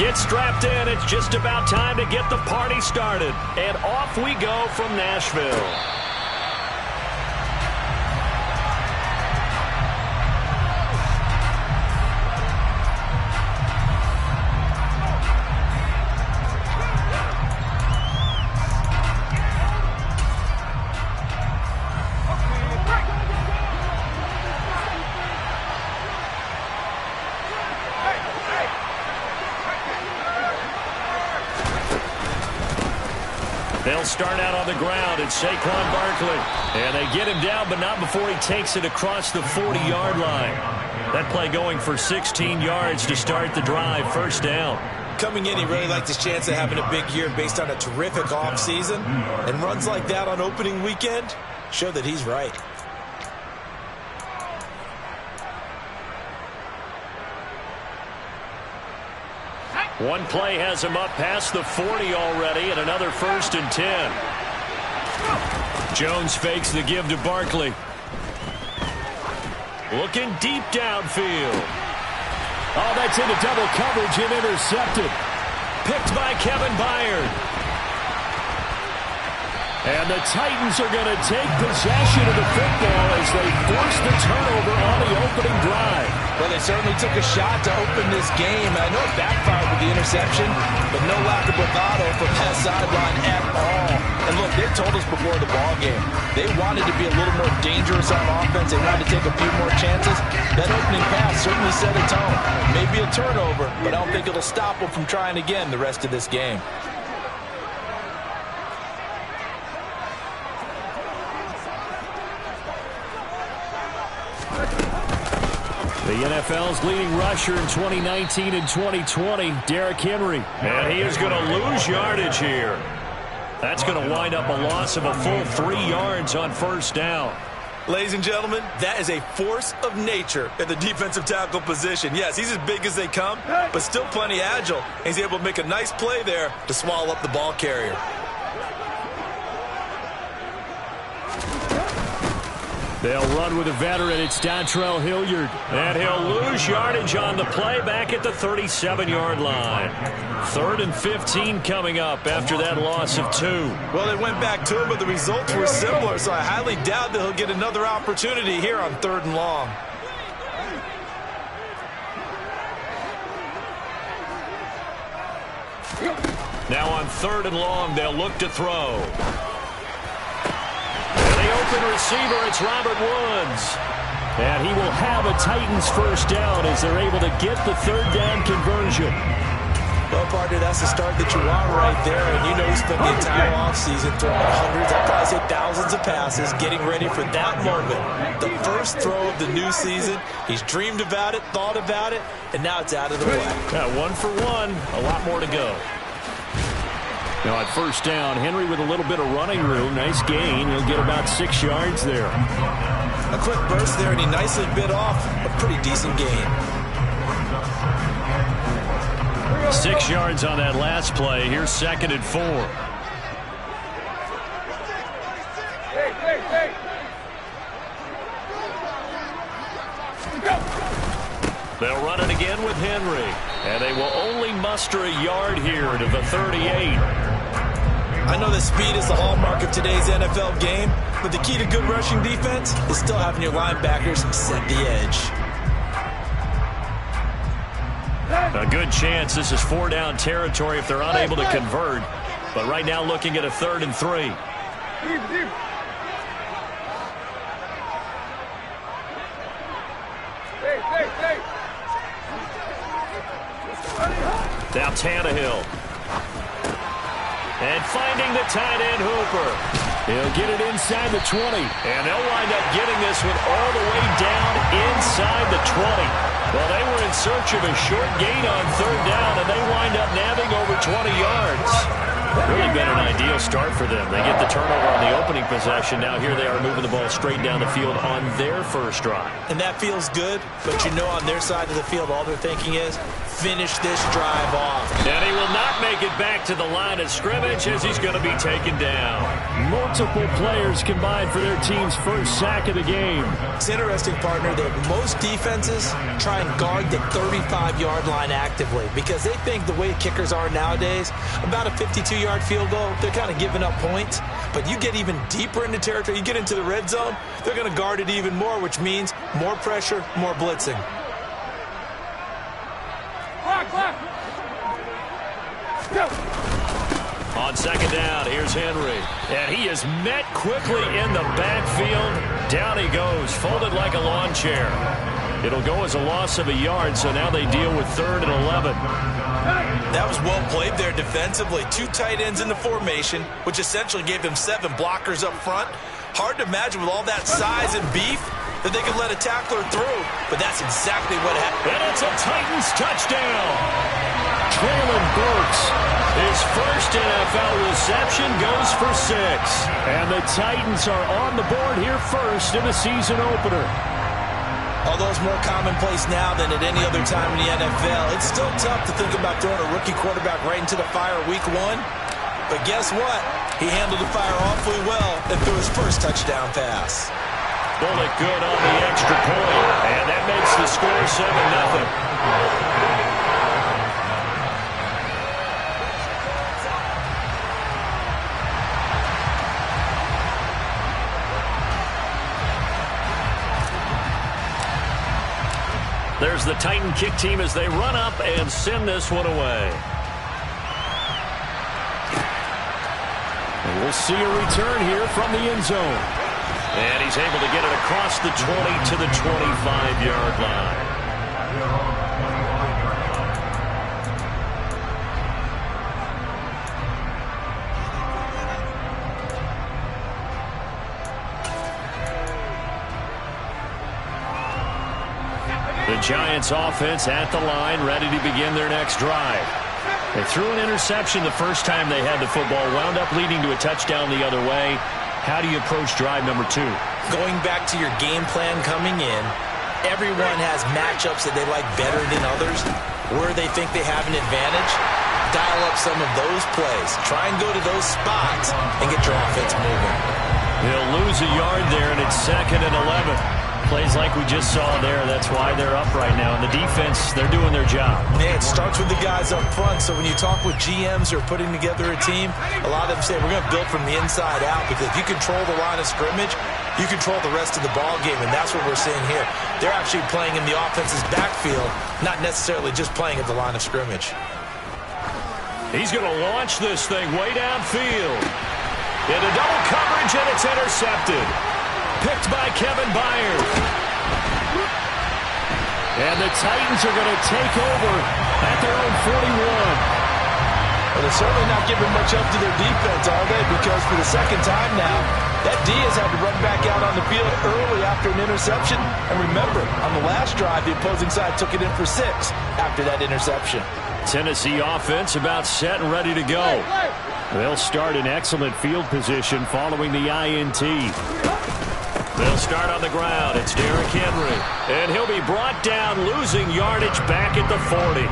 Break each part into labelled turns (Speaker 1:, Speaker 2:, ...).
Speaker 1: Get strapped in. It's just about time to get the party started. And off we go from Nashville. They'll start out on the ground. It's Saquon Barkley. And they get him down, but not before he takes it across the 40-yard line. That play going for 16 yards to start the drive. First down.
Speaker 2: Coming in, he really liked his chance of having a big year based on a terrific offseason. And runs like that on opening weekend show that he's right.
Speaker 1: One play has him up past the 40 already, and another 1st and 10. Jones fakes the give to Barkley. Looking deep downfield. Oh, that's into double coverage and intercepted. Picked by Kevin Byard. And the Titans are going to take possession of the football as they force the turnover on the opening drive.
Speaker 2: Well, they certainly took a shot to open this game. I know it backfired with the interception, but no lack of bravado from that sideline at all. And look, they told us before the ball game, they wanted to be a little more dangerous on offense. They wanted to take a few more chances. That opening pass certainly set a tone. Maybe a turnover, but I don't think it'll stop them from trying again the rest of this game.
Speaker 1: The NFL's leading rusher in 2019 and 2020, Derrick Henry. And he is going to lose yardage here. That's going to wind up a loss of a full 3 yards on first down.
Speaker 2: Ladies and gentlemen, that is a force of nature at the defensive tackle position. Yes, he's as big as they come, but still plenty agile. He's able to make a nice play there to swallow up the ball carrier.
Speaker 1: They'll run with a veteran. It's Dontrell Hilliard. And he'll lose yardage on the play back at the 37-yard line. 3rd and 15 coming up after that loss of 2.
Speaker 2: Well, they went back to him, but the results were similar, so I highly doubt that he'll get another opportunity here on 3rd and long.
Speaker 1: Now on 3rd and long, they'll look to throw. Open receiver, it's Robert Woods. And he will have a Titans first down as they're able to get the 3rd down conversion.
Speaker 2: Well, partner, that's the start that you want right there. And you know he spent the entire offseason throwing hundreds, I'd probably say thousands of passes, getting ready for that moment. The first throw of the new season. He's dreamed about it, thought about it, and now it's out of the way.
Speaker 1: Yeah, 1 for 1, a lot more to go. Now at first down, Henry with a little bit of running room. Nice gain. He'll get about 6 yards there.
Speaker 2: A quick burst there, and he nicely bit off a pretty decent gain.
Speaker 1: 6 yards on that last play. Here's 2nd and 4. They'll run it again with Henry. And they will only muster a yard here to the 38.
Speaker 2: I know that speed is the hallmark of today's NFL game, but the key to good rushing defense is still having your linebackers set the edge.
Speaker 1: A good chance this is 4-down territory if they're unable to convert. But right now looking at a 3rd and 3. Now Tannehill. And finding the tight end Hooper. He'll get it inside the 20. And they'll wind up getting this one all the way down inside the 20. Well, they were in search of a short gain on 3rd down, and they wind up nabbing over 20 yards. Really been an ideal start for them. They get the turnover on the opening possession. Now here they are moving the ball straight down the field on their first drive.
Speaker 2: And that feels good, but you know on their side of the field, all they're thinking is, finish this drive off.
Speaker 1: And he will not make it back to the line of scrimmage as he's going to be taken down. Multiple players combined for their team's first sack of the game.
Speaker 2: It's interesting, partner, that most defenses try and guard the 35-yard line actively because they think the way kickers are nowadays, about a 52-yard field goal, they're kind of giving up points. But you get even deeper into territory, you get into the red zone, they're going to guard it even more, which means more pressure, more blitzing.
Speaker 1: On second down, here's Henry. And he is met quickly in the backfield. Down he goes, folded like a lawn chair. It'll go as a loss of a yard, so now they deal with 3rd and 11.
Speaker 2: That was well played there defensively. 2 tight ends in the formation, which essentially gave them 7 blockers up front. Hard to imagine with all that size and beef that they could let a tackler through, but that's exactly what happened.
Speaker 1: And it's a Titans touchdown. Treylon Burks, his first NFL reception, goes for 6. And the Titans are on the board here first in the season opener.
Speaker 2: Although it's more commonplace now than at any other time in the NFL, it's still tough to think about throwing a rookie quarterback right into the fire week 1. But guess what? He handled the fire awfully well and threw his first touchdown pass.
Speaker 1: Bullet good on the extra point, and that makes the score 7-0. There's the Titan kick team as they run up and send this one away. And we'll see a return here from the end zone. And he's able to get it across the 20 to the 25-yard line. The Giants offense at the line, ready to begin their next drive. They threw an interception the first time they had the football, wound up leading to a touchdown the other way. How do you approach drive number 2?
Speaker 2: Going back to your game plan coming in, everyone has matchups that they like better than others. Where they think they have an advantage, dial up some of those plays. Try and go to those spots and get your offense moving.
Speaker 1: They'll lose a yard there, and it's 2nd and 11. Plays like we just saw there, that's why they're up right now. And the defense, they're doing their job.
Speaker 2: Man, it starts with the guys up front. So when you talk with GMs who are putting together a team, a lot of them say, we're going to build from the inside out. Because if you control the line of scrimmage, you control the rest of the ball game. And that's what we're seeing here. They're actually playing in the offense's backfield, not necessarily just playing at the line of scrimmage.
Speaker 1: He's going to launch this thing way downfield. Into double coverage, and it's intercepted. Picked by Kevin Byard. And the Titans are going to take over at their own 41.
Speaker 2: Well, they're certainly not giving much up to their defense, are they? Because for the second time now, that D has had to run back out on the field early after an interception. And remember, on the last drive, the opposing side took it in for 6 after that interception.
Speaker 1: Tennessee offense about set and ready to go. They'll start in excellent field position following the INT. They'll start on the ground. It's Derrick Henry. And he'll be brought down, losing yardage back at the 40.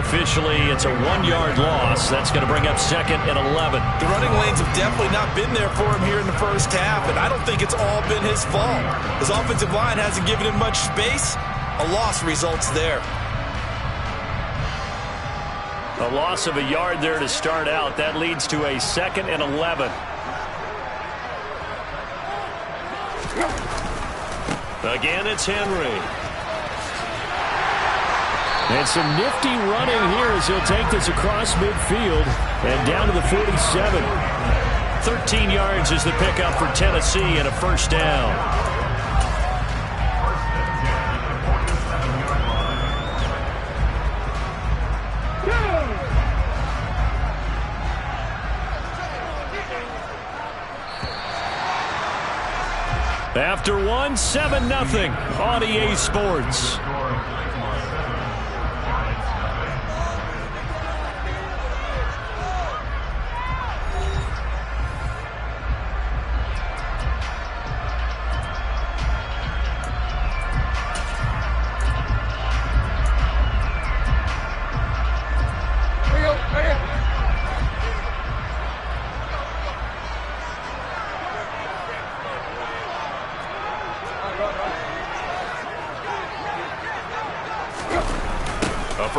Speaker 1: Officially, it's a 1-yard loss. That's going to bring up 2nd and 11.
Speaker 2: The running lanes have definitely not been there for him here in the first half, and I don't think it's all been his fault. His offensive line hasn't given him much space. A loss results there.
Speaker 1: A loss of a yard there to start out. That leads to a 2nd and 11. Again, it's Henry. And some nifty running here as he'll take this across midfield and down to the 47. 13 yards is the pickup for Tennessee and a first down. After one, 7-0 on EA Sports.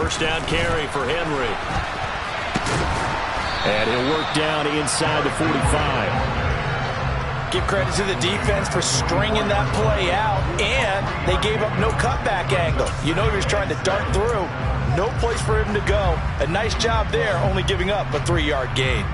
Speaker 1: first down carry for Henry. And he'll work down inside the 45.
Speaker 2: Give credit to the defense for stringing that play out, and they gave up no cutback angle. You know he was trying to dart through. No place for him to go. A nice job there, only giving up a 3-yard gain.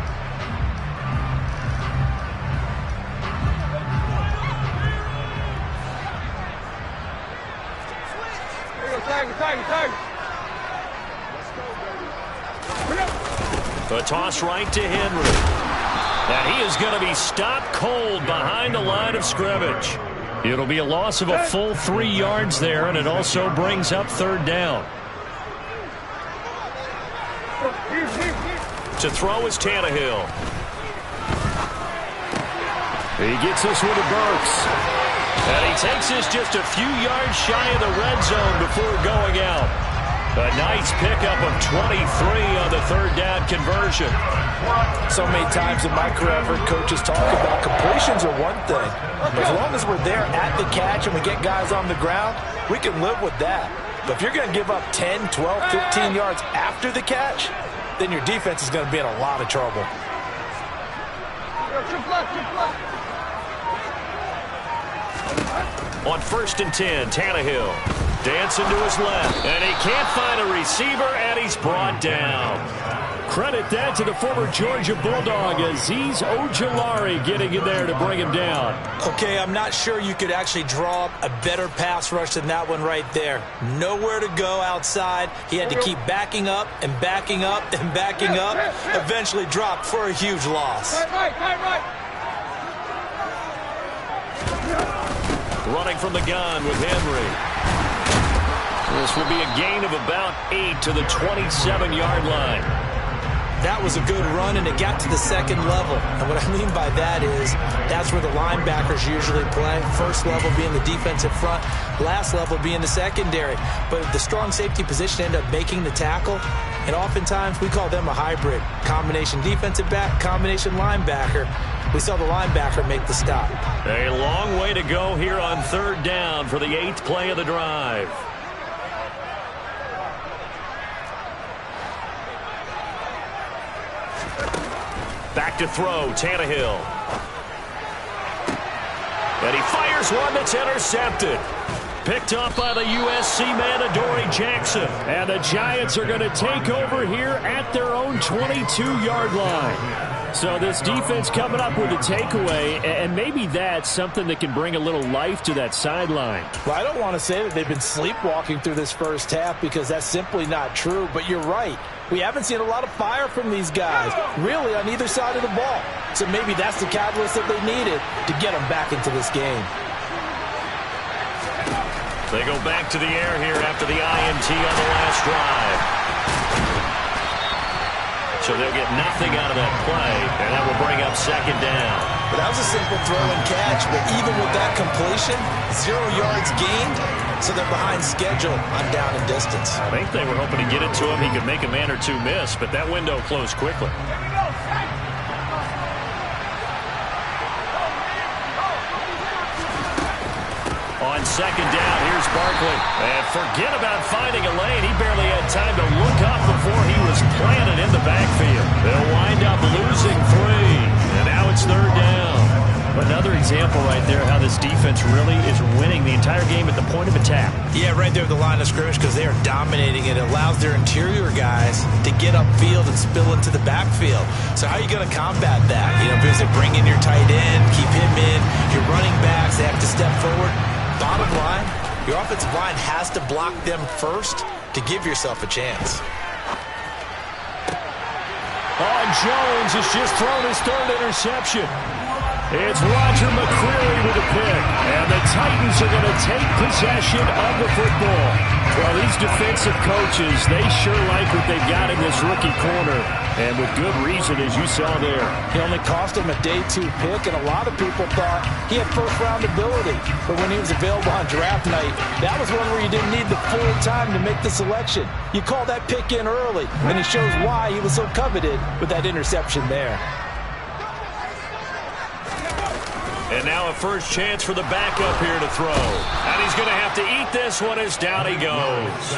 Speaker 1: The toss right to Henry. And he is going to be stopped cold behind the line of scrimmage. It'll be a loss of a full 3 yards there, and it also brings up third down. To throw is Tannehill. He gets this one to Burks. And he takes this just a few yards shy of the red zone before going out. A nice pickup of 23 on the third down conversion.
Speaker 2: So many times in my career I've heard coaches talk about completions are one thing. But as long as we're there at the catch and we get guys on the ground, we can live with that. But if you're going to give up 10, 12, 15 yards after the catch, then your defense is going to be in a lot of trouble.
Speaker 1: On 1st and 10, Tannehill dancing to his left, and he can't find a receiver, and he's brought down. Credit that to the former Georgia Bulldog, Azeez Ojulari getting in there to bring him down.
Speaker 2: Okay, I'm not sure you could actually draw up a better pass rush than that one right there. Nowhere to go outside. He had to keep backing up and backing up and backing up. Eventually dropped for a huge loss.
Speaker 1: Running from the gun with Henry. This will be a gain of about 8 to the 27-yard line.
Speaker 2: That was a good run, and it got to the second level. And what I mean by that is that's where the linebackers usually play. First level being the defensive front, last level being the secondary. But the strong safety position ended up making the tackle, and oftentimes we call them a hybrid. Combination defensive back, combination linebacker. We saw the linebacker make the stop.
Speaker 1: A long way to go here on third down for the 8th play of the drive. Back to throw, Tannehill. And he fires one that's intercepted. Picked up by the USC man, Adoree Jackson. And the Giants are going to take over here at their own 22-yard line. So this defense coming up with a takeaway, and maybe that's something that can bring a little life to that sideline.
Speaker 2: Well, I don't want to say that they've been sleepwalking through this first half because that's simply not true, but you're right. We haven't seen a lot of fire from these guys, really, on either side of the ball. So maybe that's the catalyst that they needed to get them back into this game.
Speaker 1: They go back to the air here after the INT on the last drive. So they'll get nothing out of that play, and that will bring up second down.
Speaker 2: But that was a simple throw and catch, but even with that completion, 0 yards gained, so they're behind schedule on down and distance.
Speaker 1: I think they were hoping to get it to him. He could make a man or two miss, but that window closed quickly. On second down, here's Barkley. And forget about finding a lane. He barely had time to look up before he was planted in the backfield. They'll wind up losing 3. And now it's third down. Another example right there how this defense really is winning the entire game at the point of attack.
Speaker 2: Yeah, right there at the line of scrimmage because they are dominating it. It allows their interior guys to get upfield and spill into the backfield. So how are you going to combat that? You know, because they bring in your tight end, keep him in, your running backs, they have to step forward. Bottom line, your offensive line has to block them first to give yourself a chance.
Speaker 1: Jones has just thrown his 3rd interception. It's Roger McCreary with a pick. And the Titans are going to take possession of the football. Well, these defensive coaches, they sure like what they've got in this rookie corner. And with good reason, as you saw there.
Speaker 2: He only cost him a day 2 pick, and a lot of people thought he had first-round ability. But when he was available on draft night, that was one where you didn't need the full time to make the selection. You call that pick in early, and it shows why he was so coveted with that interception there.
Speaker 1: And now a first chance for the backup here to throw. And he's going to have to eat this one as down he goes.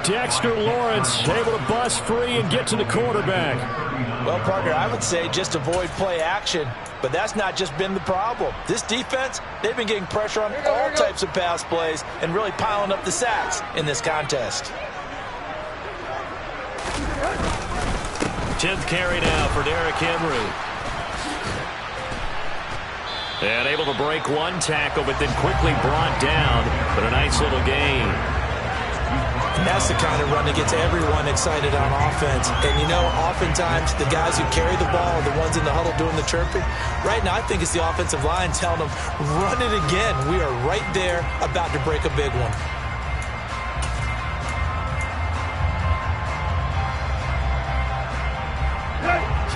Speaker 1: Dexter Lawrence able to bust free and get to the quarterback.
Speaker 2: Well, partner, I would say just avoid play action, but that's not just been the problem. This defense, they've been getting pressure on all types of pass plays and really piling up the sacks in this contest.
Speaker 1: 10th carry now for Derrick Henry. And able to break one tackle, but then quickly brought down. But a nice little gain.
Speaker 2: And that's the kind of run that gets everyone excited on offense. And, you know, oftentimes the guys who carry the ball are the ones in the huddle doing the chirping. Right now, I think it's the offensive line telling them, run it again. We are right there about to break a big one.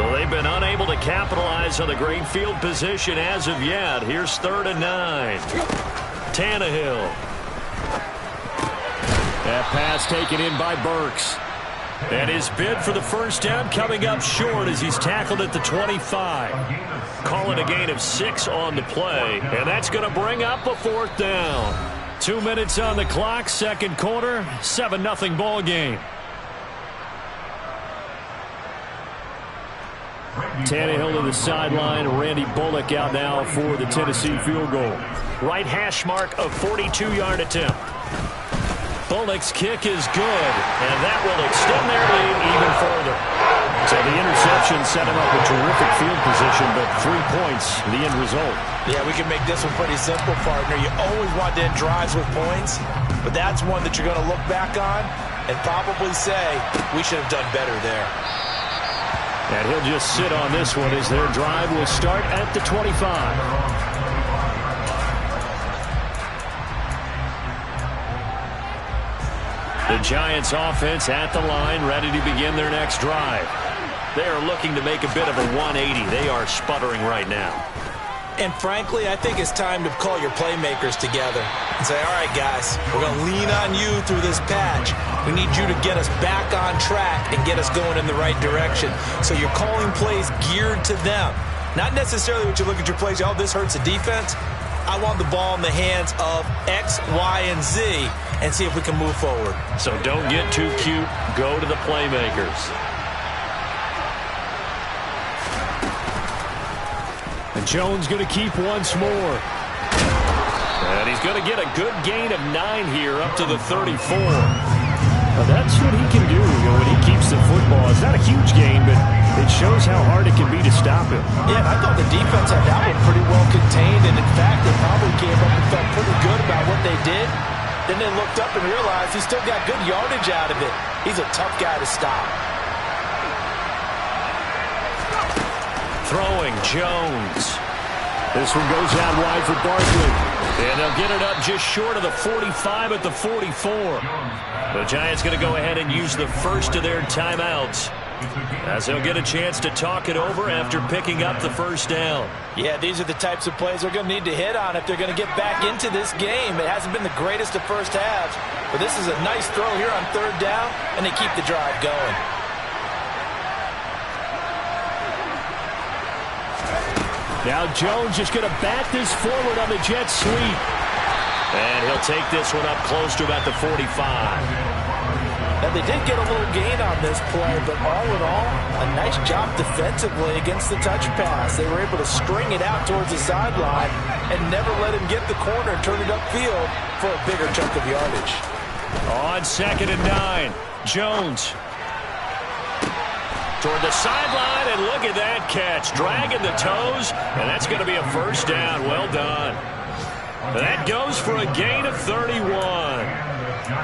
Speaker 1: So they've been unable to capitalize on the great field position as of yet. Here's 3rd and 9. Tannehill. That pass taken in by Burks. And his bid for the first down coming up short as he's tackled at the 25. Call it a gain of 6 on the play. And that's going to bring up a 4th down. 2 minutes on the clock, second quarter, 7-0 ball game. Tannehill to the sideline. Randy Bullock out now for the Tennessee field goal. Right hash mark of 42-yard attempt. Bullock's kick is good, and that will extend their lead even further. So the interception set him up with terrific field position, but 3 points, the end result.
Speaker 2: Yeah, we can make this one pretty simple, partner. You always want to end drives with points, but that's one that you're going to look back on and probably say, we should have done better there.
Speaker 1: And he'll just sit on this one as their drive will start at the 25. The Giants offense at the line, ready to begin their next drive. They are looking to make a bit of a 180. They are sputtering right now.
Speaker 2: And frankly, I think it's time to call your playmakers together and say, all right, guys, we're going to lean on you through this patch. We need you to get us back on track and get us going in the right direction. So you're calling plays geared to them. Not necessarily what you look at your plays, oh, this hurts the defense. I want the ball in the hands of X, Y, and Z and see if we can move forward.
Speaker 1: So don't get too cute. Go to the playmakers. And Jones going to keep once more. And he's going to get a good gain of 9 here up to the 34. Well, that's what he can do when he keeps the football. It's not a huge gain, but it shows how hard it can be to stop him.
Speaker 2: Yeah, I thought the defense had that one pretty well contained, and in fact, they probably came up and felt pretty good about what they did. Then they looked up and realized he still got good yardage out of it. He's a tough guy to stop. Throwing, Jones.
Speaker 1: This one goes out wide for Barkley. And they'll get it up just short of the 45 at the 44. The Giants going to go ahead and use the first of their timeouts, as they'll get a chance to talk it over after picking up the first down. Yeah, these are the types of plays they're going to need to hit on if they're going to get back into this game. It hasn't been the greatest of first halves, but this is a nice throw here on 3rd down, and they keep the drive going. Now Jones just going to bat this forward on the jet sweep. And he'll take this one up close to about the 45.
Speaker 2: Now, they did get a little gain on this play, but all in all, a nice job defensively against the touch pass. They were able to string it out towards the sideline and never let him get the corner and turn it upfield for a bigger chunk of yardage.
Speaker 1: On 2nd and 9, Jones toward the sideline, and look at that catch. Dragging the toes, and that's going to be a first down. Well done. That goes for a gain of 31.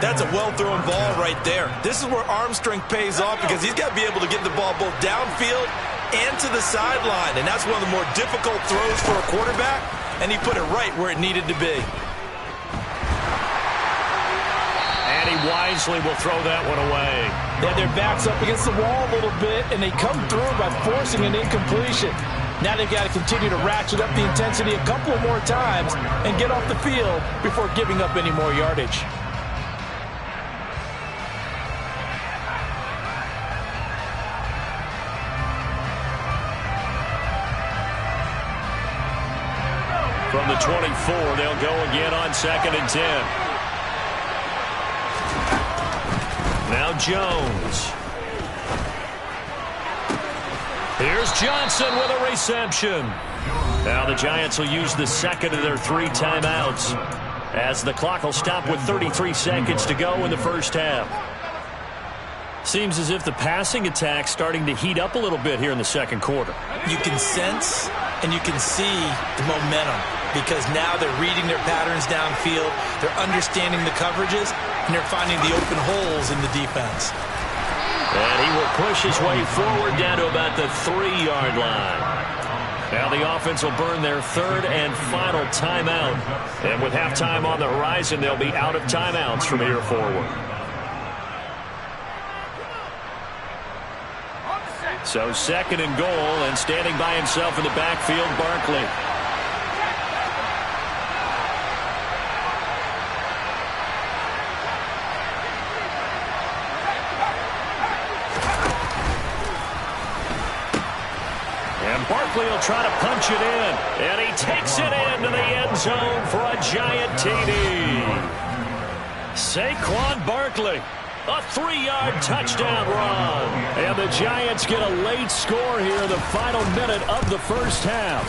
Speaker 2: That's a well-thrown ball right there. This is where arm strength pays off because he's got to be able to get the ball both downfield and to the sideline, and that's one of the more difficult throws for a quarterback, and he put it right where it needed to be.
Speaker 1: And he wisely will throw that one away.
Speaker 2: Yeah, their back's up against the wall a little bit, and they come through by forcing an incompletion. Now they've got to continue to ratchet up the intensity a couple of more times and get off the field before giving up any more yardage.
Speaker 1: From the 24, they'll go again on 2nd and 10. of Jones. Here's Johnson with a reception. Now the Giants will use the second of their 3 timeouts, as the clock will stop with 33 seconds to go in the first half. Seems as if the passing attack's starting to heat up a little bit here in the second quarter.
Speaker 2: You can sense and you can see the momentum, because now they're reading their patterns downfield, they're understanding the coverages, and they're finding the open holes in the defense.
Speaker 1: And he will push his way forward down to about the 3-yard line. Now the offense will burn their 3rd and final timeout. And with halftime on the horizon, they'll be out of timeouts from here forward. So 2nd and goal, and standing by himself in the backfield, Barkley. And Barkley will try to punch it in, and he takes it into the end zone for a giant TD. Saquon Barkley. A 3-yard touchdown run. And the Giants get a late score here in the final minute of the first half.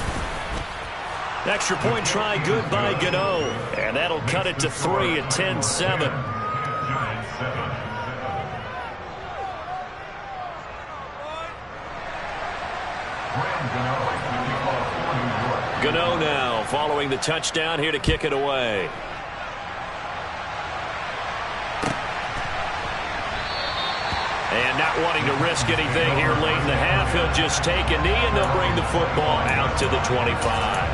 Speaker 1: Extra point try good by Gano. And that'll cut it to 3 at 10-7. Gano now following the touchdown here to kick it away. And not wanting to risk anything here late in the half, he'll just take a knee, and they'll bring the football out to the 25.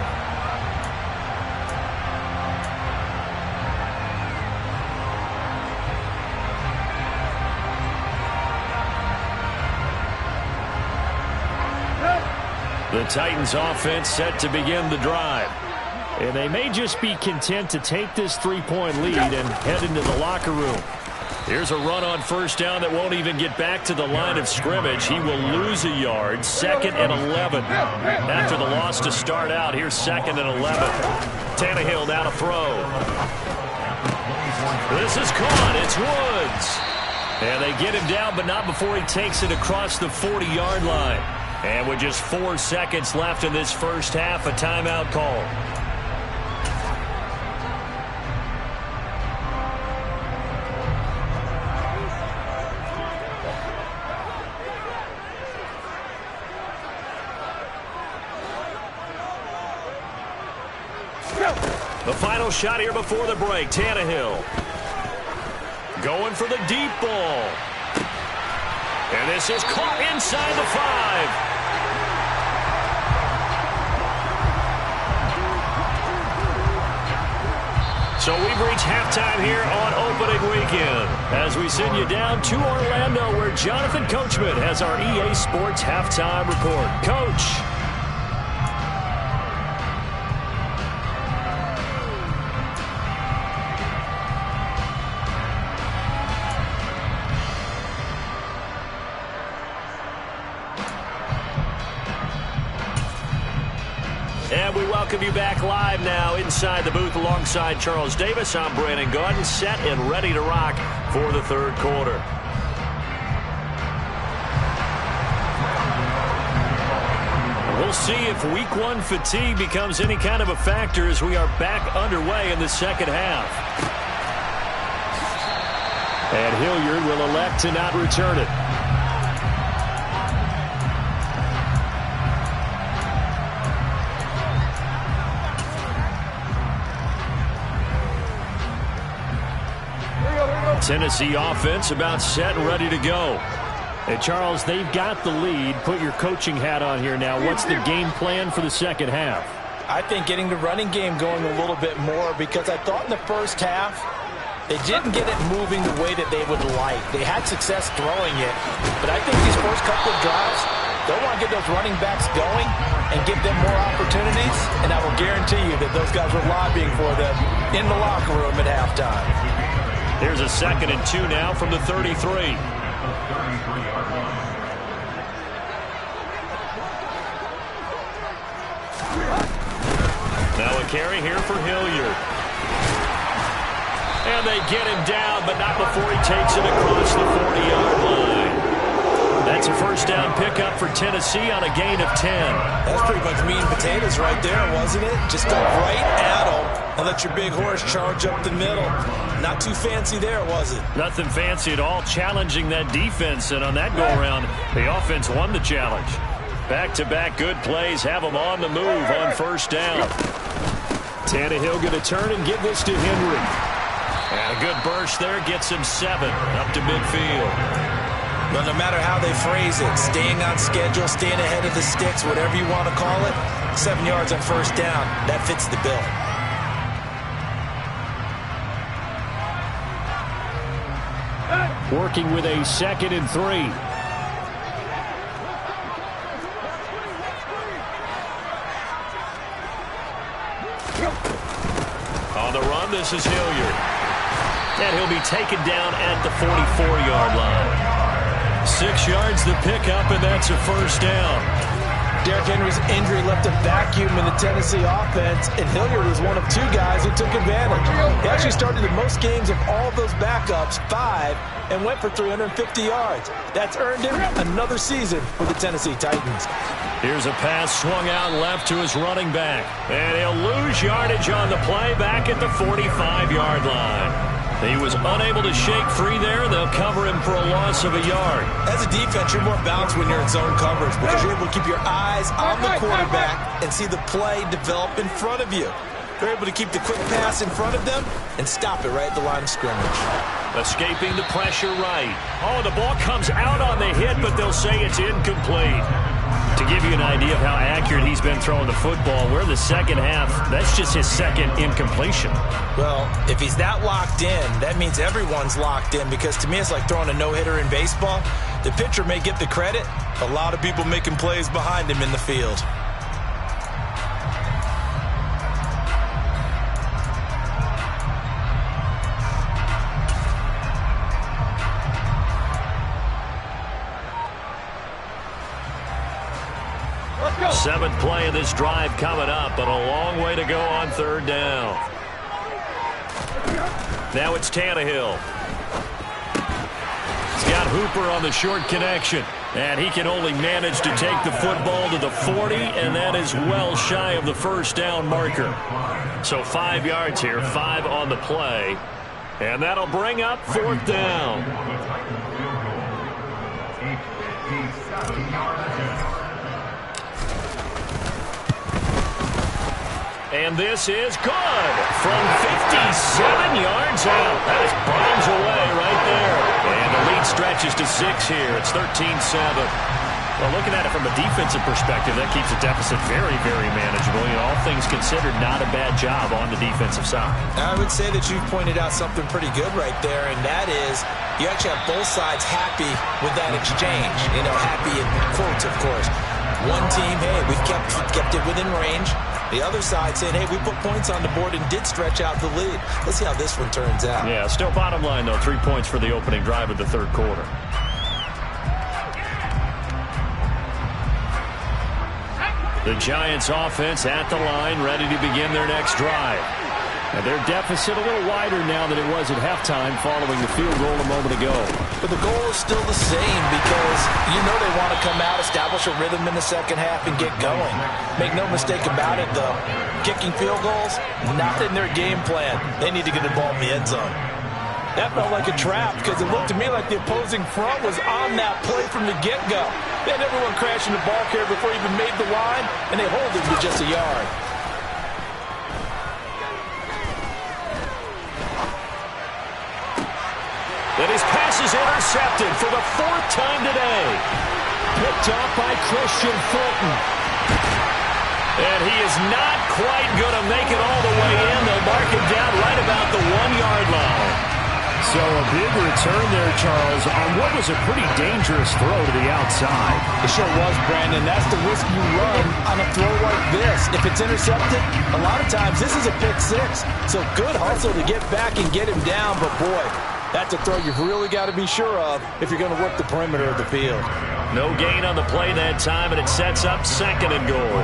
Speaker 1: The Titans offense set to begin the drive. And they may just be content to take this 3-point lead and head into the locker room. Here's a run on first down that won't even get back to the line of scrimmage. He will lose a yard. 2nd and 11. After the loss to start out, here's 2nd and 11. Tannehill now to throw. This is caught. It's Woods. And they get him down, but not before he takes it across the 40-yard line. And with just 4 seconds left in this first half, a timeout call. The final shot here before the break. Tannehill going for the deep ball. And this is caught inside the 5. So we've reached halftime here on opening weekend as we send you down to Orlando, where Jonathan Coachman has our EA Sports halftime report. Coach. And we welcome you back live now inside the booth alongside Charles Davis. I'm Brandon Gaudin, set and ready to rock for the third quarter. We'll see if week 1 fatigue becomes any kind of a factor as we are back underway in the second half. And Hilliard will elect to not return it. Tennessee offense about set and ready to go. And Charles, they've got the lead. Put your coaching hat on here now. What's the game plan for the second half?
Speaker 2: I think getting the running game going a little bit more, because I thought in the first half they didn't get it moving the way that they would like. They had success throwing it, but I think these first couple of drives, they'll want to get those running backs going and give them more opportunities, and I will guarantee you that those guys were lobbying for them in the locker room at halftime.
Speaker 1: Here's a 2nd and 2 now from the 33. Now a carry here for Hilliard. And they get him down, but not before he takes it across the 40-yard line. That's a first down pickup for Tennessee on a gain of 10.
Speaker 2: That's pretty much meat and potatoes right there, wasn't it? Just go right at him and let your big horse charge up the middle. Not too fancy there, was it?
Speaker 1: Nothing fancy at all, challenging that defense. And on that go-around, the offense won the challenge. Back-to-back good plays have them on the move on first down. Tannehill going to turn and give this to Henry. And a good burst there gets him 7 up to midfield.
Speaker 2: Well, no matter how they phrase it, staying on schedule, staying ahead of the sticks, whatever you want to call it, 7 yards on first down, that fits the bill.
Speaker 1: Working with a 2nd and 3. On the run, this is Hilliard. And he'll be taken down at the 44-yard line. 6 yards the pickup, and that's a first down.
Speaker 2: Derrick Henry's injury left a vacuum in the Tennessee offense, and Hilliard was one of 2 guys who took advantage. He actually started the most games of all of those backups, 5, and went for 350 yards. That's earned him another season with the Tennessee Titans.
Speaker 1: Here's a pass swung out left to his running back, and he'll lose yardage on the play back at the 45-yard line. He was unable to shake free there. They'll cover him for a loss of a yard.
Speaker 2: As a defense, you're more balanced when you're in zone coverage because you're able to keep your eyes on the quarterback and see the play develop in front of you. They're able to keep the quick pass in front of them and stop it right at the line of scrimmage.
Speaker 1: Escaping the pressure right. Oh, the ball comes out on the hit, but they'll say it's incomplete. To give you an idea of how accurate he's been throwing the football, we're in the second half. That's just his 2nd incompletion.
Speaker 2: Well, if he's that locked in, that means everyone's locked in because to me it's like throwing a no-hitter in baseball. The pitcher may get the credit. A lot of people making plays behind him in the field.
Speaker 1: Seventh play of this drive coming up, but a long way to go on third down. Now it's Tannehill. He's got Hooper on the short connection, and he can only manage to take the football to the 40, and that is well shy of the first down marker. So 5 yards here, 5 on the play, and that'll bring up 4th down. And this is good from 57 yards out. That is bombs away right there. And the lead stretches to 6 here. It's 13-7. Well, looking at it from a defensive perspective, that keeps the deficit very, very manageable. You know, all things considered, not a bad job on the defensive side.
Speaker 2: I would say that you've pointed out something pretty good right there, and that is you actually have both sides happy with that exchange. You know, happy in quotes, of course. One team, hey, we've kept it within range. The other side saying, hey, we put points on the board and did stretch out the lead. Let's see how this one turns out.
Speaker 1: Yeah, still bottom line, though, 3 points for the opening drive of the third quarter. The Giants offense at the line, ready to begin their next drive. And their deficit a little wider now than it was at halftime following the field goal a moment ago.
Speaker 2: But the goal is still the same because you know they want to come out, establish a rhythm in the second half, and get going. Make no mistake about it, though. Kicking field goals, not in their game plan. They need to get the ball in the end zone. That felt like a trap because it looked to me like the opposing front was on that play from the get-go. They had everyone crashing the ball carrier before he even made the line, and they hold it to just a yard.
Speaker 1: And his pass is intercepted for the 4th time today. Picked off by Christian Fulton. And he is not quite going to make it all the way in. They'll mark him down right about the 1-yard line. So a big return there, Charles, on what was a pretty dangerous throw to the outside.
Speaker 2: It sure was, Brandon. That's the risk you run on a throw like this. If it's intercepted, a lot of times this is a pick 6. So good hustle to get back and get him down. But, boy, that's a throw you've really got to be sure of if you're going to work the perimeter of the field.
Speaker 1: No gain on the play that time, and it sets up 2nd and goal.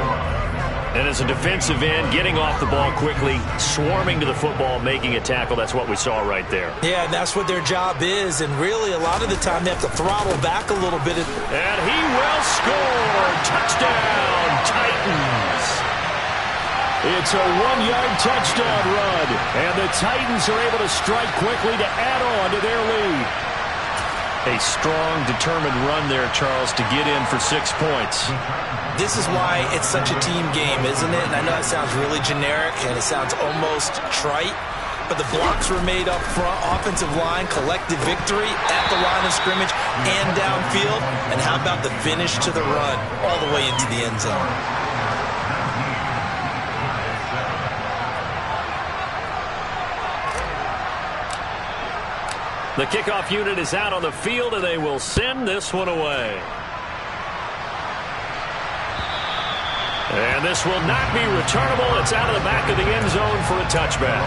Speaker 1: And as a defensive end, getting off the ball quickly, swarming to the football, making a tackle, that's what we saw right there.
Speaker 2: Yeah, and that's what their job is. And really, a lot of the time, they have to throttle back a little bit.
Speaker 1: And he will score. Touchdown, Titans. It's a 1-yard touchdown run. And the Titans are able to strike quickly to add on to their lead. A strong, determined run there, Charles, to get in for 6 points.
Speaker 2: This is why it's such a team game, isn't it? And I know it sounds really generic and it sounds almost trite, but the blocks were made up front, offensive line, collective victory at the line of scrimmage and downfield. And how about the finish to the run all the way into the end zone?
Speaker 1: The kickoff unit is out on the field, and they will send this one away. And this will not be returnable. It's out of the back of the end zone for a touchback.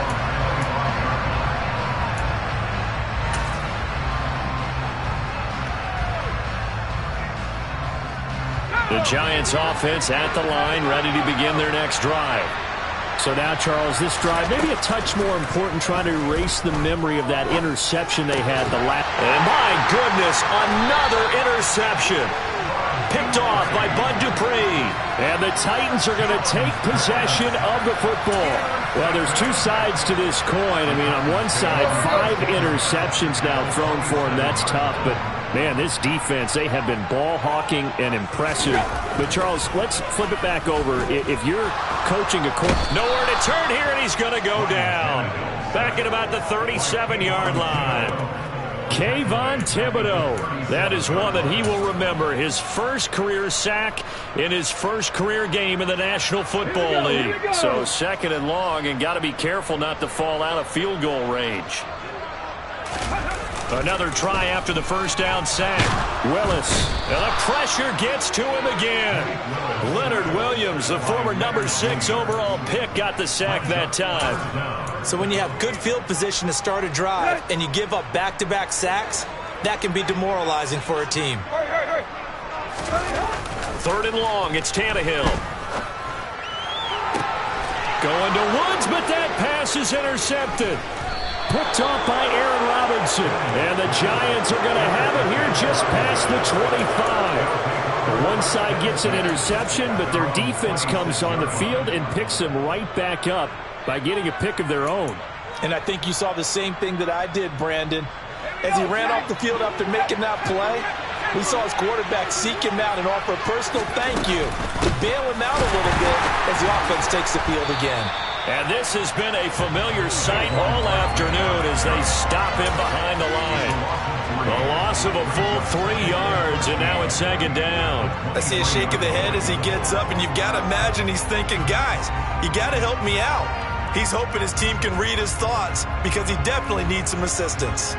Speaker 1: The Giants offense at the line, ready to begin their next drive.
Speaker 3: So now, Charles, this drive maybe a touch more important, trying to erase the memory of that interception they had the last.
Speaker 1: And my goodness, another interception. Picked off by Bud Dupree.
Speaker 3: And the Titans are going to take possession of the football. Well, there's two sides to this coin. I mean, on one side, 5 interceptions now thrown for him. That's tough, but man, this defense, they have been ball hawking and impressive. But, Charles, let's flip it back over. If you're coaching a
Speaker 1: nowhere to turn here, and he's going to go down. Back at about the 37-yard line.
Speaker 3: Kayvon Thibodeaux.
Speaker 1: That is one that he will remember. His first career sack in his first career game in the National Football League. So 2nd and long, and got to be careful not to fall out of field goal range. Another try after the first down sack.
Speaker 3: Willis.
Speaker 1: And the pressure gets to him again. Leonard Williams, the former number 6 overall pick, got the sack that time.
Speaker 2: So when you have good field position to start a drive and you give up back-to-back sacks, that can be demoralizing for a team.
Speaker 1: 3rd and long, it's Tannehill. Going to Woods, but that pass is intercepted.
Speaker 3: Picked off by Aaron Robinson.
Speaker 1: And the Giants are going to have it here just past the 25.
Speaker 3: One side gets an interception, but their defense comes on the field and picks them right back up by getting a pick of their own.
Speaker 2: And I think you saw the same thing that I did, Brandon. As he ran off the field after making that play, we saw his quarterback seek him out and offer a personal thank you to bail him out a little bit as the offense takes the field again.
Speaker 1: And this has been a familiar sight all afternoon as they stop him behind the line. A loss of a full 3 yards, and now it's 2nd down.
Speaker 2: I see a shake of the head as he gets up, and you've got to imagine he's thinking, guys, you got to help me out. He's hoping his team can read his thoughts because he definitely needs some assistance.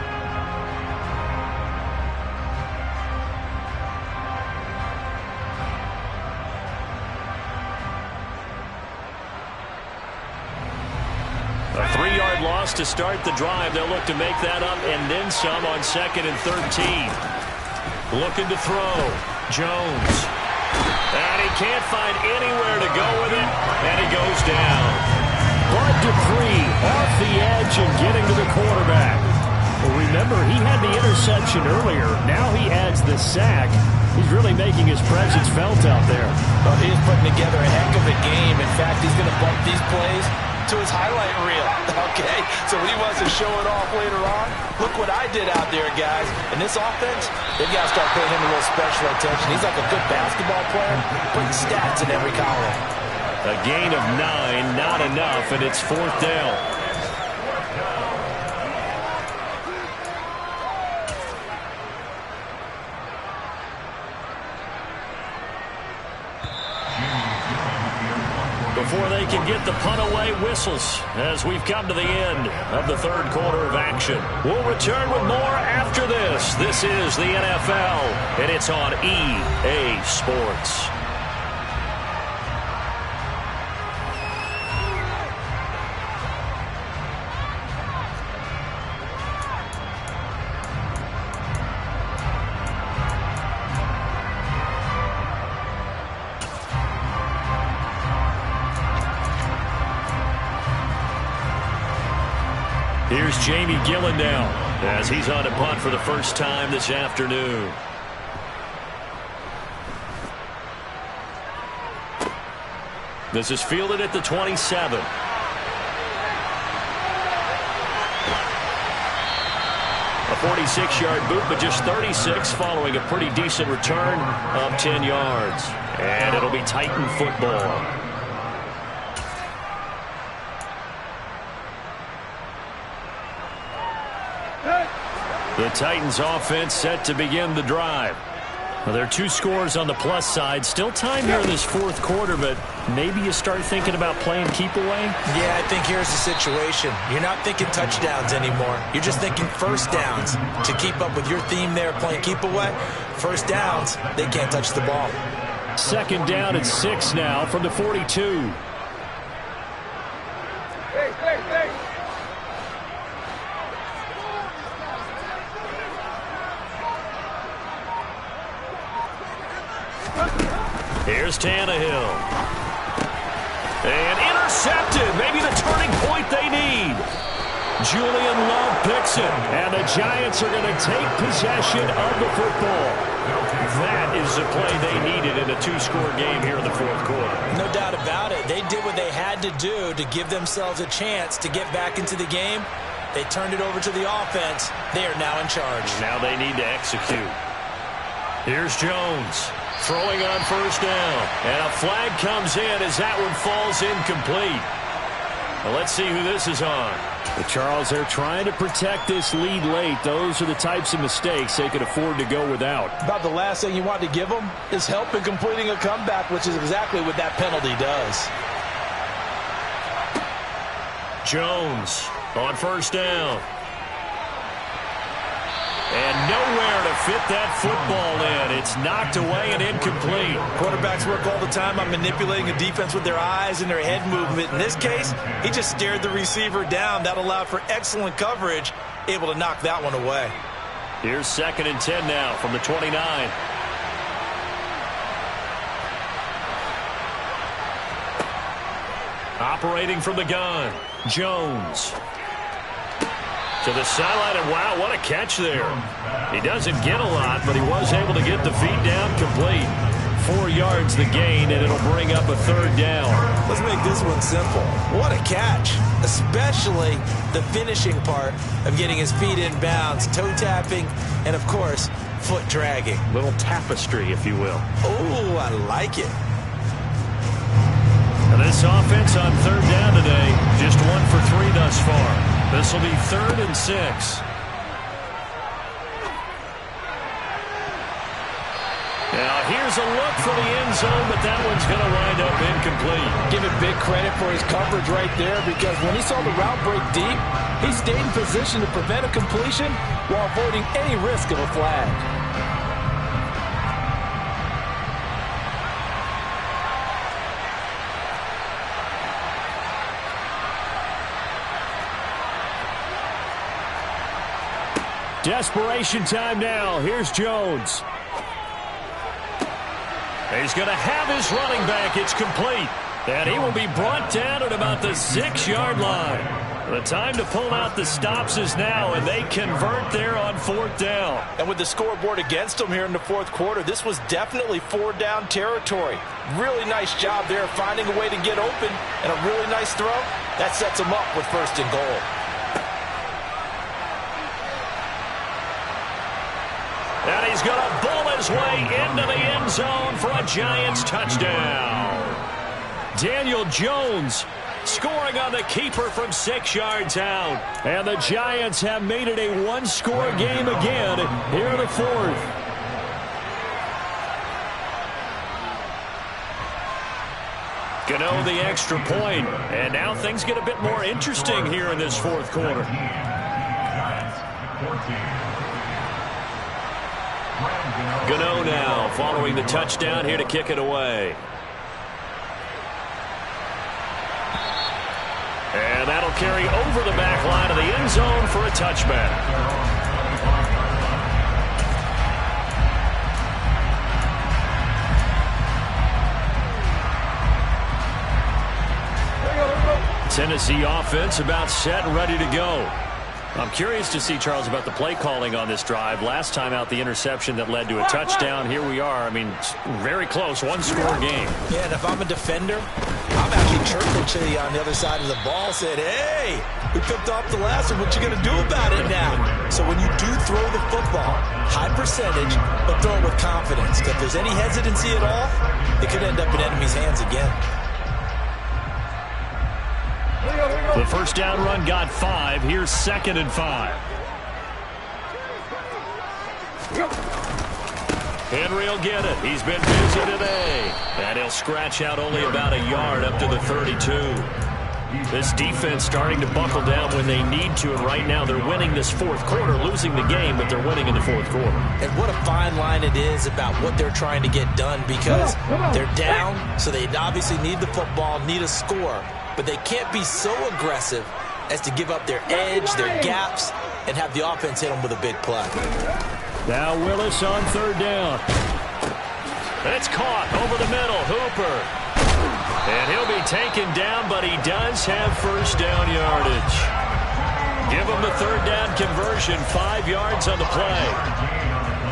Speaker 1: A 3-yard loss to start the drive. They'll look to make that up and then some on 2nd and 13. Looking to throw. Jones. And he can't find anywhere to go with it. And he goes down.
Speaker 3: Bud Dupree off the edge and getting to the quarterback. Well, remember, he had the interception earlier. Now he adds the sack. He's really making his presence felt out there.
Speaker 2: Well, he's putting together a heck of a game. In fact, he's going to bump these plays to his highlight reel, okay? So when he wants to show it off later on, look what I did out there, guys. And this offense, they've got to start paying him a little special attention. He's like a good basketball player, putting stats in every column.
Speaker 1: A gain of 9, not enough, and it's 4th down. Before they can get the punt away, whistles as we've come to the end of the 3rd quarter of action. We'll return with more after this. This is the NFL, and it's on EA Sports. Here's Jamie Gillen now as he's on a punt for the first time this afternoon. This is fielded at the 27. A 46-yard boot, but just 36 following a pretty decent return of 10 yards. And it'll be Titan football. The Titans offense set to begin the drive. Well, there are 2 scores on the plus side. Still time here in this fourth quarter, but maybe you start thinking about playing keep away?
Speaker 2: Yeah, I think here's the situation. You're not thinking touchdowns anymore. You're just thinking first downs. To keep up with your theme there, playing keep away, first downs, they can't touch the ball.
Speaker 3: Second down at 6 now from the 42.
Speaker 1: Here's Tannehill. And intercepted. Maybe the turning point they need. Julian Love picks it. And the Giants are going to take possession of the football. That is the play they needed in a 2-score game here in the fourth quarter.
Speaker 2: No doubt about it. They did what they had to do to give themselves a chance to get back into the game. They turned it over to the offense. They are now in charge.
Speaker 1: Now they need to execute. Here's Jones. Throwing on first down. And a flag comes in as that one falls incomplete. Well, let's see who this is on.
Speaker 3: Well, Charles, they're trying to protect this lead late. Those are the types of mistakes they could afford to go without.
Speaker 2: About the last thing you want to give them is help in completing a comeback, which is exactly what that penalty does.
Speaker 1: Jones on first down. And nowhere to fit that football in. It's knocked away and incomplete.
Speaker 2: Quarterbacks work all the time on manipulating a defense with their eyes and their head movement. In this case, he just stared the receiver down. That allowed for excellent coverage, able to knock that one away.
Speaker 1: Here's 2nd and 10 now from the 29. Operating from the gun, Jones. To the sideline, and wow, what a catch there. He doesn't get a lot, but he was able to get the feet down complete. 4 yards the gain, and it'll bring up a 3rd down.
Speaker 2: Let's make this one simple. What a catch, especially the finishing part of getting his feet in bounds, toe tapping, and, of course, foot dragging.
Speaker 1: Little tapestry, if you will.
Speaker 2: Oh, I like it.
Speaker 1: Now this offense on 3rd down today, just 1 for 3 thus far. This will be 3rd and 6. Now here's a look for the end zone, but that one's going to wind up incomplete.
Speaker 4: Give it big credit for his coverage right there, because when he saw the route break deep, he stayed in position to prevent a completion while avoiding any risk of a flag.
Speaker 3: Desperation time now. Here's Jones.
Speaker 1: He's going to have his running back. It's complete. And he will be brought down at about the 6-yard line. The time to pull out the stops is now, and they convert there on 4th down.
Speaker 2: And with the scoreboard against them here in the fourth quarter, this was definitely 4-down territory. Really nice job there finding a way to get open, and a really nice throw. That sets them up with 1st and goal.
Speaker 1: And he's going to bull his way into the end zone for a Giants touchdown. Daniel Jones scoring on the keeper from 6 yards out.
Speaker 3: And the Giants have made it a 1-score game again here in the 4th.
Speaker 1: Gano the extra point. And now things get a bit more interesting here in this fourth quarter. Gano now following the touchdown here to kick it away. And that'll carry over the back line of the end zone for a touchback. Tennessee offense about set and ready to go. I'm curious to see, Charles, about the play calling on this drive. Last time out, the interception that led to a touchdown. Here we are. I mean, very close, one-score game.
Speaker 2: Yeah, and if I'm a defender, I'm actually chirping to you on the other side of the ball, saying, hey, we picked off the last one. What you going to do about it now? So when you do throw the football, high percentage, but throw it with confidence. Because if there's any hesitancy at all, it could end up in enemy's hands again.
Speaker 1: The first down run got 5. Here's 2nd and 5. Henry will get it. He's been busy today. And he'll scratch out only about a yard up to the 32. This defense starting to buckle down when they need to, and right now they're winning this fourth quarter, losing the game, but they're winning in the fourth quarter.
Speaker 2: And what a fine line it is about what they're trying to get done, because they're down, so they obviously need the football, need a score, but they can't be so aggressive as to give up their edge, their gaps, and have the offense hit them with a big play.
Speaker 3: Now Willis on 3rd down.
Speaker 1: It's caught over the middle. Hooper. And he'll be taken down, but he does have first down yardage. Give him the 3rd down conversion, 5 yards on the play.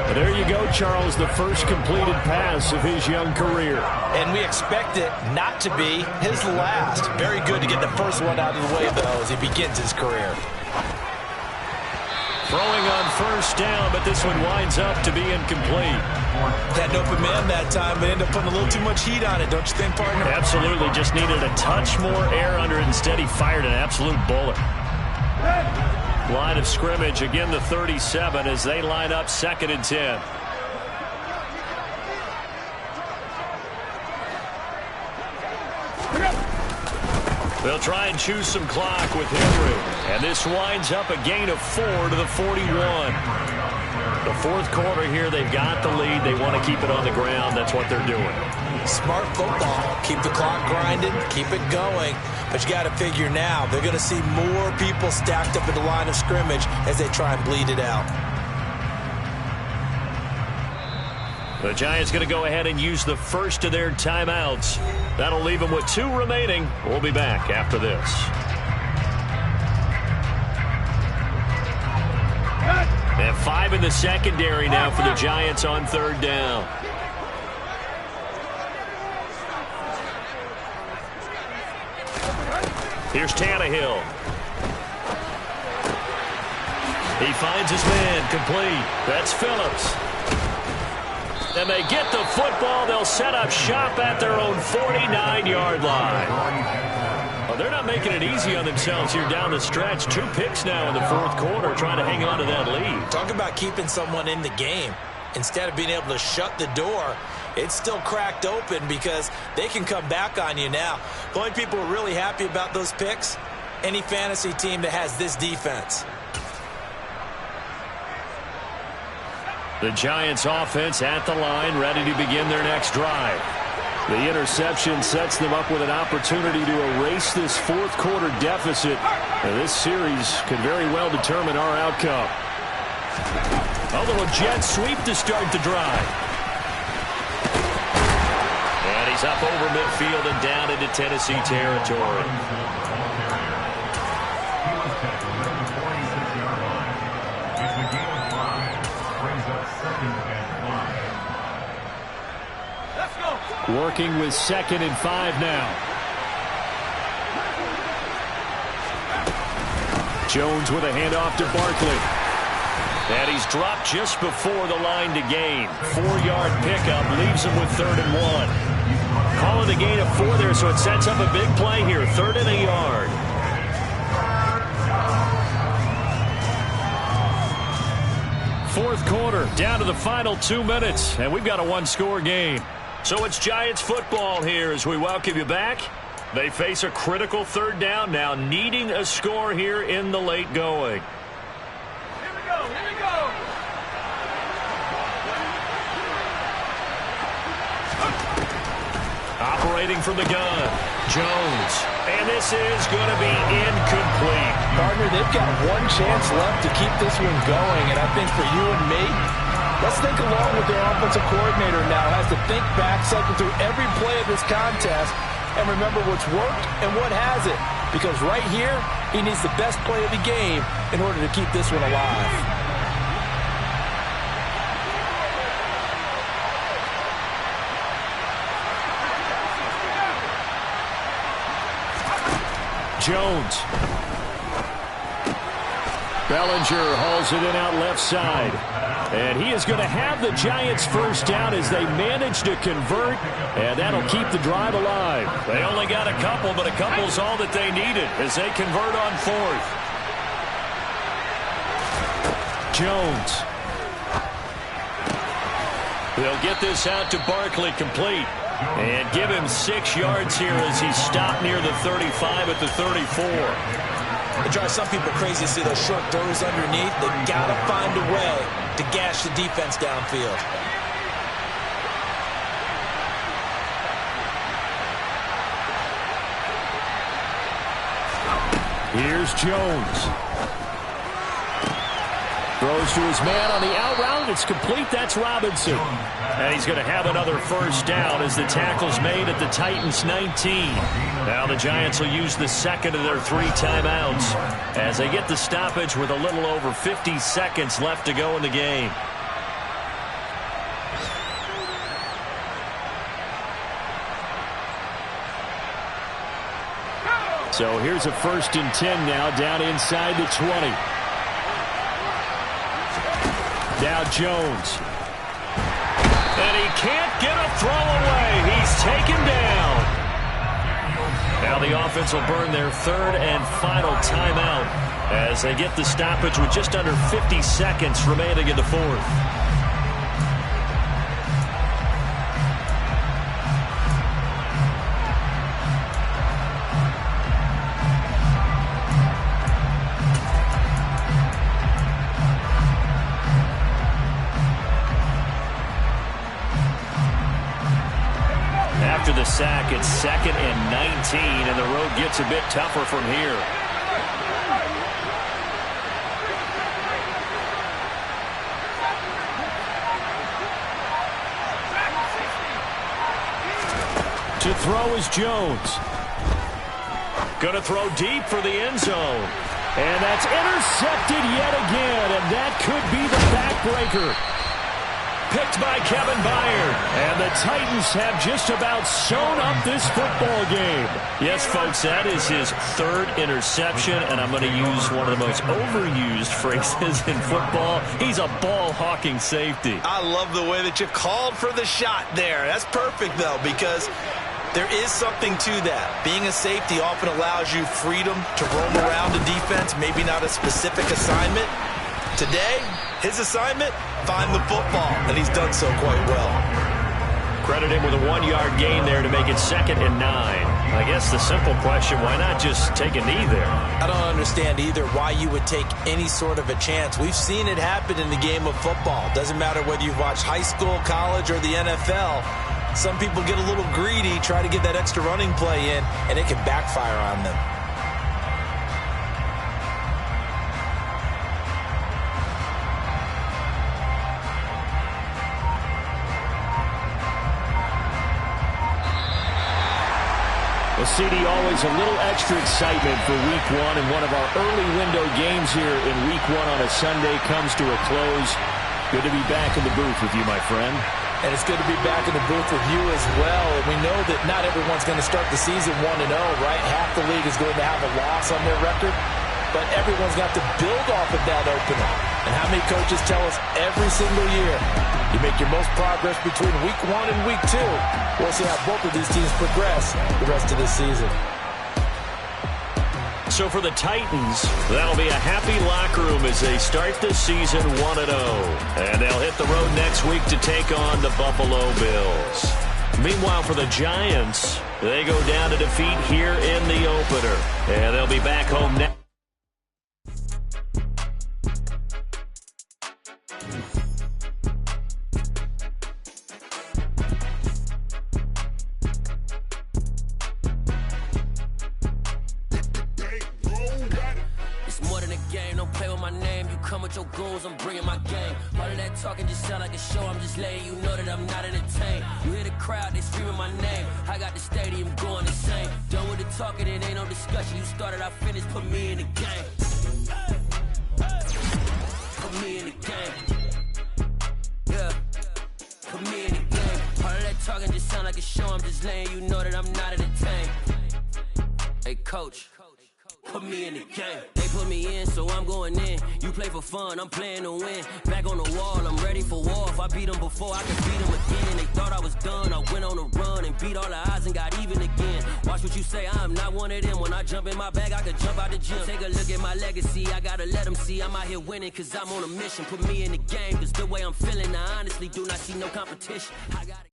Speaker 3: And there you go, Charles, the first completed pass of his young career.
Speaker 2: And we expect it not to be his last. Very good to get the first one out of the way, though, as he begins his career.
Speaker 1: Throwing on first down, but this one winds up to be incomplete.
Speaker 2: Had an open man that time, but ended up putting a little too much heat on it, don't you think, partner?
Speaker 1: Absolutely. Just needed a touch more air under it. Instead, he fired an absolute bullet. Line of scrimmage, again the 37 as they line up 2nd and 10. They'll try and choose some clock with Henry. And this winds up a gain of 4 to the 41. The fourth quarter here, they've got the lead. They want to keep it on the ground. That's what they're doing.
Speaker 2: Smart football. Keep the clock grinding. Keep it going. But you got to figure now, they're going to see more people stacked up at the line of scrimmage as they try and bleed it out.
Speaker 1: The Giants going to go ahead and use the first of their timeouts. That'll leave them with 2 remaining. We'll be back after this. And 5 in the secondary now for the Giants on 3rd down. Here's Tannehill. He finds his man, complete. That's Phillips. And they get the football. They'll set up shop at their own 49-yard line. Well, they're not making it easy on themselves here down the stretch. 2 picks now in the fourth quarter, trying to hang on to that lead.
Speaker 2: Talk about keeping someone in the game. Instead of being able to shut the door, it's still cracked open because they can come back on you now. The only people who are really happy about those picks, any fantasy team that has this defense.
Speaker 1: The Giants offense at the line, ready to begin their next drive.
Speaker 3: The interception sets them up with an opportunity to erase this fourth quarter deficit. And this series can very well determine our outcome.
Speaker 1: A little jet sweep to start the drive. And he's up over midfield and down into Tennessee territory.
Speaker 3: Working with 2nd and 5 now. Jones with a handoff to Barkley.
Speaker 1: And he's dropped just before the line to gain. 4-yard pickup leaves him with 3rd and 1. Calling the gain of 4 there, so it sets up a big play here. 3rd and a yard. Fourth quarter, down to the final 2 minutes, and we've got a 1-score game. So it's Giants football here as we welcome you back. They face a critical 3rd down now, needing a score here in the late going.
Speaker 5: Here we go, here we go.
Speaker 1: Operating from the gun, Jones. And this is going to be incomplete.
Speaker 4: Partner, they've got 1 chance left to keep this one going, and I think for you and me, let's think along with their offensive coordinator now. Has to think back, cycle through every play of this contest, and remember what's worked and what hasn't. because right here, he needs the best play of the game in order to keep this one alive.
Speaker 3: Jones. Bellinger hauls it in out left side. And he is going to have the Giants first down as they manage to convert, and that'll keep the drive alive.
Speaker 1: They only got a couple, but a couple's all that they needed as they convert on fourth.
Speaker 3: Jones.
Speaker 1: They'll get this out to Barkley complete. And give him 6 yards here as he stopped near the 35 at the 34.
Speaker 4: It drives some people crazy to see those short throws underneath. They got to find a way to gash the defense downfield.
Speaker 3: Here's Jones. Throws to his man on the out route. It's complete. That's Robinson.
Speaker 1: And he's going to have another first down as the tackle's made at the Titans' 19. Now the Giants will use the second of their 3 timeouts as they get the stoppage with a little over 50 seconds left to go in the game.
Speaker 3: So here's a 1st and 10 now down inside the 20. Now Jones.
Speaker 1: And he can't get a throw away. He's taken down. Now the offense will burn their 3rd and final timeout as they get the stoppage with just under 50 seconds remaining in the 4th. After the sack, it's 2nd and 19, and the road gets a bit tougher from here.
Speaker 3: To throw is Jones.
Speaker 1: Going to throw deep for the end zone.
Speaker 3: And that's intercepted yet again, and that could be the backbreaker. Picked by Kevin Byard. And the Titans have just about sewn up this football game.
Speaker 1: Yes, folks, that is his 3rd interception, and I'm going to use one of the most overused phrases in football. He's a ball-hawking safety.
Speaker 2: I love the way that you called for the shot there. That's perfect, though, because there is something to that. Being a safety often allows you freedom to roam around a defense, maybe not a specific assignment. Today, his assignment, find the football, and he's done so quite well.
Speaker 1: Credit him with a 1-yard gain there to make it 2nd and 9. I guess the simple question, why not just take a knee there?
Speaker 4: I don't understand either why you would take any sort of a chance. We've seen it happen in the game of football. Doesn't matter whether you've watched high school, college, or the NFL. Some people get a little greedy, try to get that extra running play in, and it can backfire on them.
Speaker 3: Well, CD, always a little extra excitement for Week 1, and one of our early window games here in Week 1 on a Sunday comes to a close. Good to be back in the booth with you, my friend.
Speaker 4: And it's good to be back in the booth with you as well. And we know that not everyone's going to start the season 1-0, right? Half the league is going to have a loss on their record. But everyone's got to build off of that opener. And how many coaches tell us every single year, you make your most progress between Week 1 and Week 2. We'll see how both of these teams progress the rest of this season.
Speaker 1: So for the Titans, that'll be a happy locker room as they start the season 1-0. And they'll hit the road next week to take on the Buffalo Bills. Meanwhile, for the Giants, they go down to defeat here in the opener. And they'll be back home next.
Speaker 6: It's more than a game, don't play with my my name. You come with your goons, I'm bringing my game. All of that talking just sound like a show. I'm just letting you know that I'm not entertained. You hear the crowd, they screaming my name. I got the stadium going insane. Done with the talking, it ain't no discussion. You started, I finished, put me in the game. Put me in the game. Yeah. Put me in the game. All of that talking just sound like a show. I'm just letting you know that I'm not entertained. Hey, coach. Put me in the game. They put me in, so I'm going in. You play for fun, I'm playing to win. Back on the wall, I'm ready for war. If I beat them before, I can beat them again. They thought I was done, I went on a run and beat all the odds and got even again. Watch what you say, I'm not one of them. When I jump in my bag, I can jump out the gym. Take a look at my legacy, I gotta let them see I'm out here winning, cause I'm on a mission. Put me in the game, cause the way I'm feeling, I honestly do not see no competition. I gotta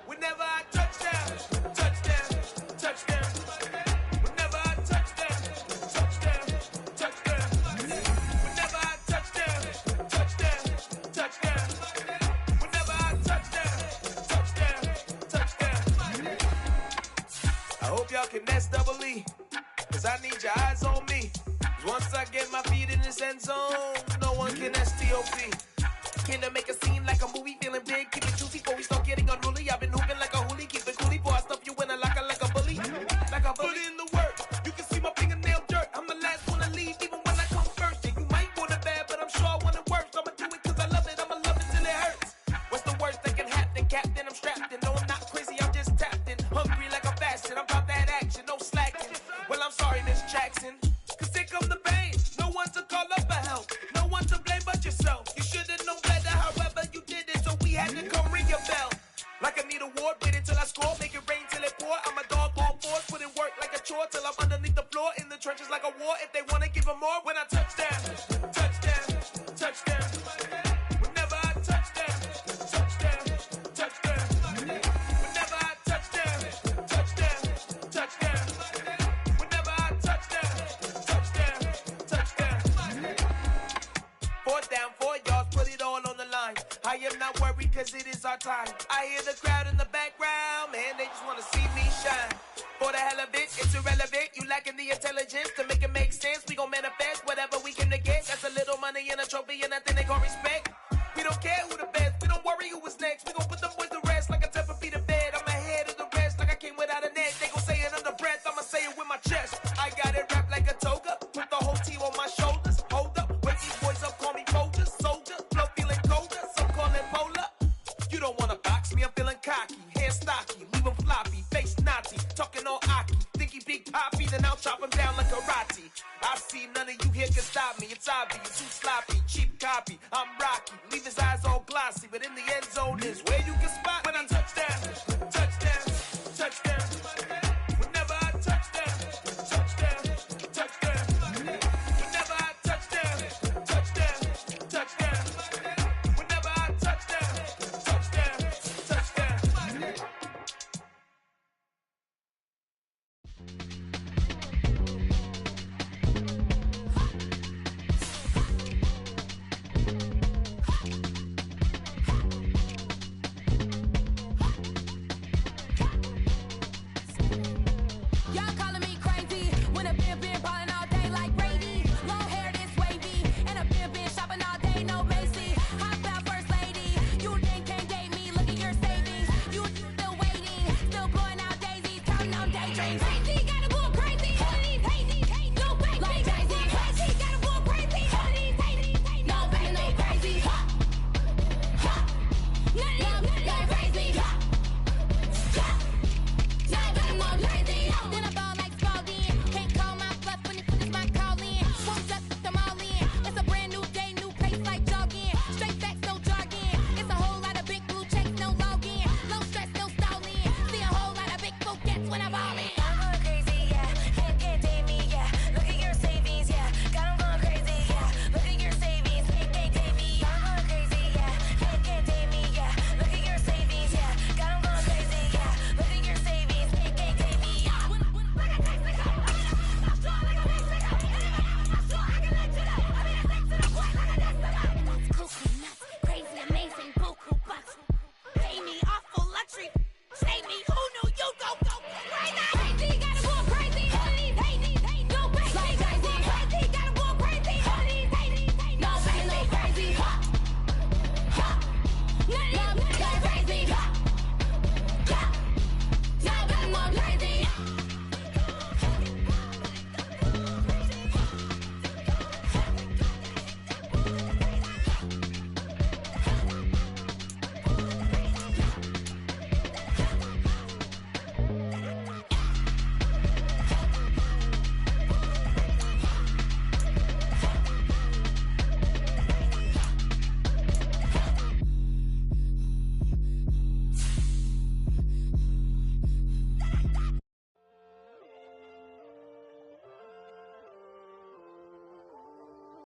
Speaker 7: Whenever I touchdown, touchdown, touchdown. Whenever I touchdown, touchdown, touchdown. Whenever I touchdown, touchdown, touchdown. Whenever I touchdown, touchdown. I hope y'all can nest double E, cause I need your eyes on me. Cause once I get my feet in this end zone, no one can STOP. Can I make a scene like a movie, feeling big, keep it juicy before we start getting unruly. I've been hooping like a hoolie, keep it coolie, before I stuff you in a locker like a bully. Like a bully. Put in the work, you can see my fingernail dirt. I'm the last one to leave, even when I come first. Yeah, you might want it bad, but I'm sure I want it worse. I'ma do it cause I love it, I'ma love it till it hurts. What's the worst that can happen, Captain? I'm strapped in, no I'm not crazy, I'm just tapped in. Hungry like I'm fasting, I'm about that action, no slacking. Well, I'm sorry, Miss Jackson, cause here come the pain. No one to call up for help, no one to blame but yourself. You should've known better, however you did it, so we had to come ring your bell. Like I need a ward, wait until I score, make it rain till it pour. I'm a dog, all fours, put in work like a chore till I'm underneath the floor, in the trenches like a war. If they wanna give them more, when I touchdown, touchdown, touchdown. Whenever I touchdown, touchdown, touchdown. Whenever I touchdown, touchdown, touchdown. Whenever I touchdown, touchdown, touchdown. 4th down, 4 yards, put it all on the line. I am not worried cause it is our time. I hear the crowd in the background, man, they just wanna see me shine. For the hell of it, it's irrelevant. You lacking the intelligence to make it make sense. We gon' manifest whatever we can get. That's a little money and a trophy and nothing they call respect. We don't care who the best, we don't worry who was next. We gon' put them boys to rest like a 10-feet of bed. I'm ahead of the rest like I came without a net. They gon' say it under breath, I'ma say it with my chest. I got it wrapped like a toga, put the whole team on my shoulders. Hold up, wake these boys up, call me Folger, soldier. Flow feeling colder, some call it polar. You don't wanna box me, I'm feeling cocky. Hair stocky, leave him floppy, face naughty. Talking all aki, think he big poppy, then I'll chop him down like karate. I see none of you here can stop me. It's obvious, too sloppy, cheap copy. I'm Rocky, leave his eyes all glossy, but in the end zone is where you can spot when I touchdown, touchdown, touchdown. Whenever I touchdown, touchdown, touchdown. Whenever I touchdown, touchdown, touchdown. Whenever I touchdown, touchdown, touchdown.